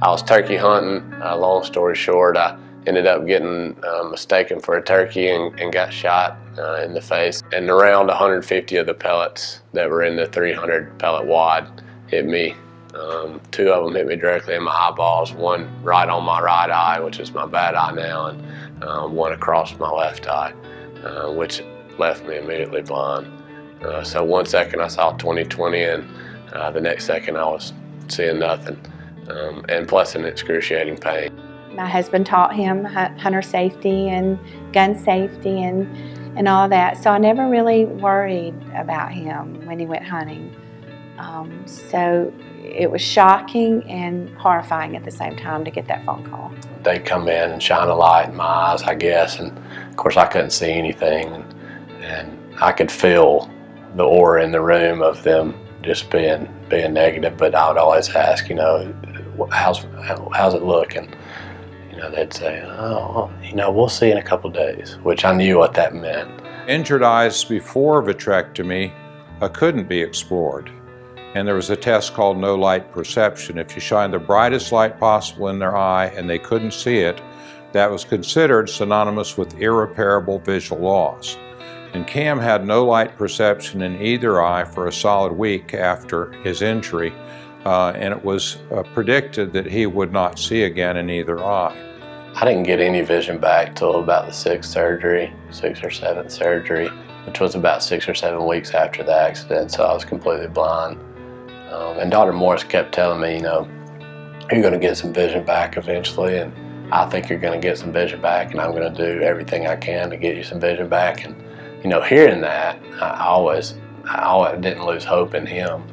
I was turkey hunting. Long story short, I ended up getting mistaken for a turkey and got shot in the face. And around 150 of the pellets that were in the 300 pellet wad hit me. Two of them hit me directly in my eyeballs, one right on my right eye, which is my bad eye now, and one across my left eye, which left me immediately blind. So 1 second I saw 20/20, and the next second I was seeing nothing, and plus an excruciating pain. My husband taught him hunter safety and gun safety and all that, so I never really worried about him when he went hunting. So it was shocking and horrifying at the same time to get that phone call. They'd come in and shine a light in my eyes, I guess, and of course I couldn't see anything, and I could feel the aura in the room of them just being negative. But I would always ask, how's it looking? They'd say, oh, we'll see in a couple days, which I knew what that meant. Injured eyes before vitrectomy couldn't be explored. And there was a test called no light perception. If you shine the brightest light possible in their eye and they couldn't see it, that was considered synonymous with irreparable visual loss. And Cam had no light perception in either eye for a solid week after his injury, and it was predicted that he would not see again in either eye. I didn't get any vision back till about the sixth or seventh surgery, which was about 6 or 7 weeks after the accident, so I was completely blind. And Dr. Morris kept telling me, you're going to get some vision back eventually, and I think you're going to get some vision back, and I'm going to do everything I can to get you some vision back. And hearing that, I always didn't lose hope in him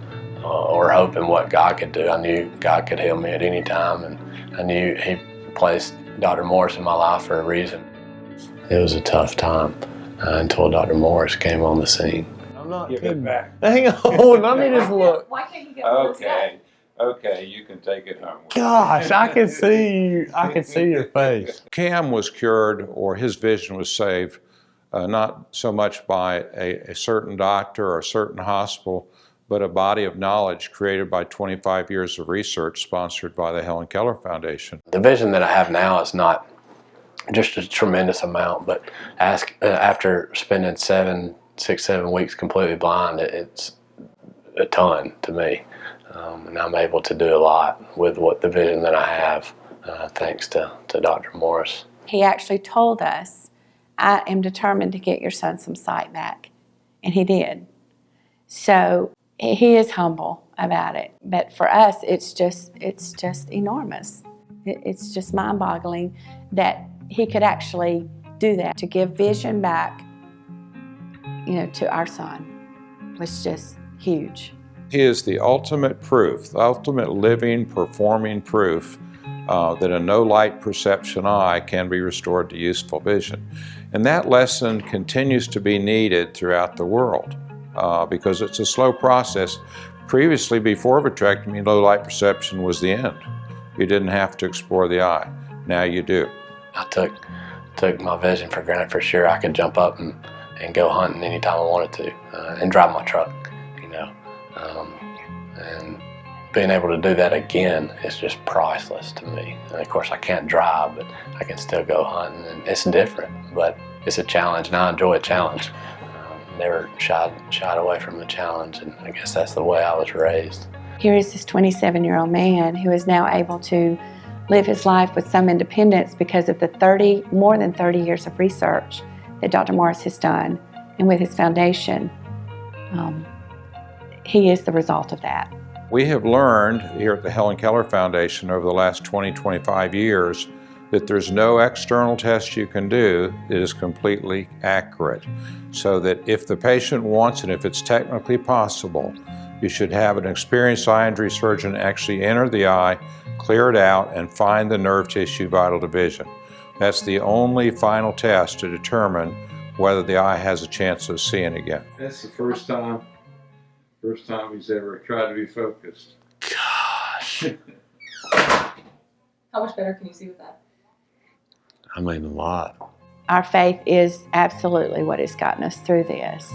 or hope in what God could do. I knew God could heal me at any time, and I knew He placed Dr. Morris in my life for a reason. It was a tough time until Dr. Morris came on the scene. I'm not Give kidding. it back. Hang on, let me just look. Why can't you get it? Okay, you can take it home. Gosh, I can see you. I can see your face. Cam was cured, or his vision was saved, not so much by a certain doctor or a certain hospital, but a body of knowledge created by 25 years of research sponsored by the Helen Keller Foundation. The vision that I have now is not just a tremendous amount, but after spending 6, 7 weeks completely blind, it's a ton to me. And I'm able to do a lot with the vision that I have, thanks to Dr. Morris. He actually told us, I am determined to get your son some sight back, and he did. So he is humble about it, but for us it's just enormous. It's just mind-boggling that he could actually do that. To give vision back, to our son was just huge. He is the ultimate proof, the ultimate living, performing proof that a no light perception eye can be restored to useful vision. And that lesson continues to be needed throughout the world because it's a slow process. Previously, before vitrectomy, low light perception was the end. You didn't have to explore the eye. Now you do. I took my vision for granted for sure. I could jump up and go hunting anytime I wanted to and drive my truck, and being able to do that again is just priceless to me. And of course I can't drive, but I can still go hunting, and it's different, but it's a challenge, and I enjoy a challenge. Never shied away from a challenge, and I guess that's the way I was raised. Here is this 27-year-old man who is now able to live his life with some independence because of the more than 30 years of research that Dr. Morris has done, and with his foundation. He is the result of that. We have learned here at the Helen Keller Foundation over the last 25 years that there's no external test you can do that is completely accurate. So that if the patient wants it, if it's technically possible, you should have an experienced eye injury surgeon actually enter the eye, clear it out, and find the nerve tissue vital to vision. That's the only final test to determine whether the eye has a chance of seeing again. That's the first time he's ever tried to be focused. Gosh. How much better can you see with that? I mean, a lot. Our faith is absolutely what has gotten us through this.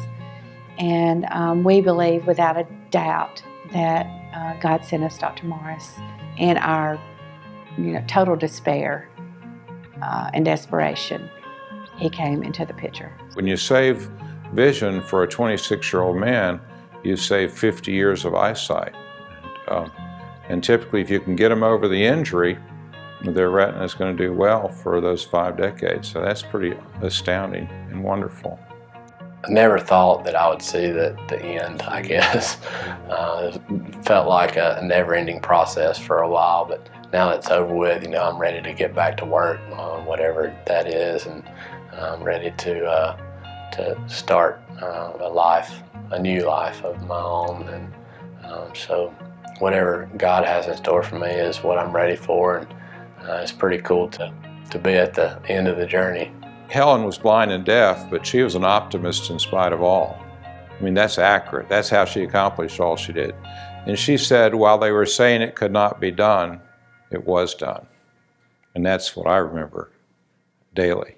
And we believe without a doubt that God sent us Dr. Morris and our total despair and desperation, he came into the picture. When you save vision for a 26-year-old man, you save 50 years of eyesight. And typically, if you can get them over the injury, their retina is going to do well for those 5 decades. So that's pretty astounding and wonderful. I never thought that I would see the end, I guess. It felt like a never-ending process for a while, but now it's over with, I'm ready to get back to work, whatever that is, and I'm ready to start a new life of my own. And so whatever God has in store for me is what I'm ready for, and it's pretty cool to be at the end of the journey. Helen was blind and deaf, but she was an optimist in spite of all. I mean, that's accurate. That's how she accomplished all she did. And she said, while they were saying it could not be done, it was done. And that's what I remember daily.